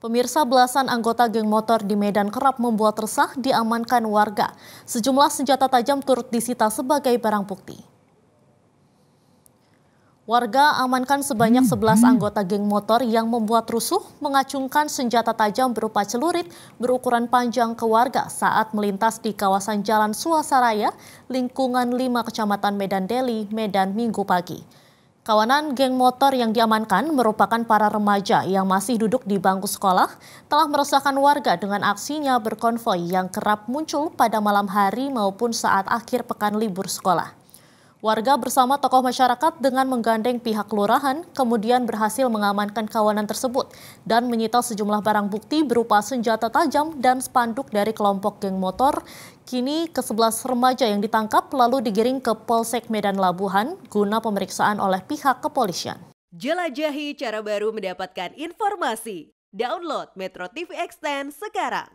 Pemirsa, belasan anggota geng motor di Medan kerap membuat resah diamankan warga. Sejumlah senjata tajam turut disita sebagai barang bukti. Warga amankan sebanyak 11 anggota geng motor yang membuat rusuh mengacungkan senjata tajam berupa celurit berukuran panjang ke warga saat melintas di kawasan Jalan Suasaraya, lingkungan 5 Kecamatan Medan Deli, Medan Minggu pagi. Kawanan geng motor yang diamankan merupakan para remaja yang masih duduk di bangku sekolah, telah meresahkan warga dengan aksinya berkonvoi yang kerap muncul pada malam hari maupun saat akhir pekan libur sekolah. Warga bersama tokoh masyarakat dengan menggandeng pihak kelurahan kemudian berhasil mengamankan kawanan tersebut dan menyita sejumlah barang bukti berupa senjata tajam dan spanduk dari kelompok geng motor. Kini ke-11 remaja yang ditangkap lalu digiring ke Polsek Medan Labuhan guna pemeriksaan oleh pihak kepolisian. Jelajahi cara baru mendapatkan informasi. Download Metro TV Extend sekarang.